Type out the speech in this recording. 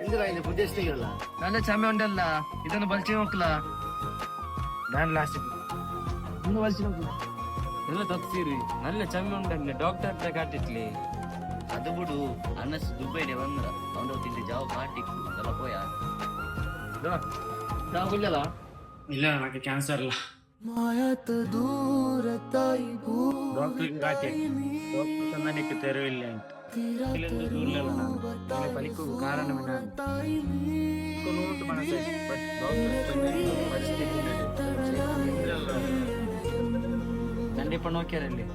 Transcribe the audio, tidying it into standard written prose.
എന്തിനാ പുതിയ സ്ത്രീകള നല്ല ചമ ഉണ്ടല്ല, ഇതൊന്ന് വലിച്ചു നോക്കല. ഞാൻ ലാസ്റ്റ് ഒന്ന് വലിച്ചു നോക്കൂ. ಎಲ್ಲ ತಪ್ಸಿರಿ നല്ല ಚಮ್ಮೆ ಉಂಟಲ್ಲ ಡಾಕ್ಟರ್ ಹತ್ರ ಕಾಟಿಟ್ಲಿ ಅದು ಬಿಡು. ಅನಸ್ ದುಬೈಗೆ ಬಂದ್ರ ಅವನು ತಿಂಡಿ ಜಾವ ಪಾಟಿಕ್ಕು ಎಲ್ಲ ಪೋಯ കുഞ്ഞതാ ഇല്ല എനിക്ക് ക്യാൻസർ ഇല്ല ഡോക്ടർക്ക് കാട്ടി ഡോക്ടർ എനിക്ക് തെരുവില്ല പലിക്കു കാരണം നോട്ട് മനസ്സിലായി ബಟ್ ഡോക്ടർ പരിസ്ഥിതി കണ്ടിപ്പോ നോക്കിയാലല്ലേ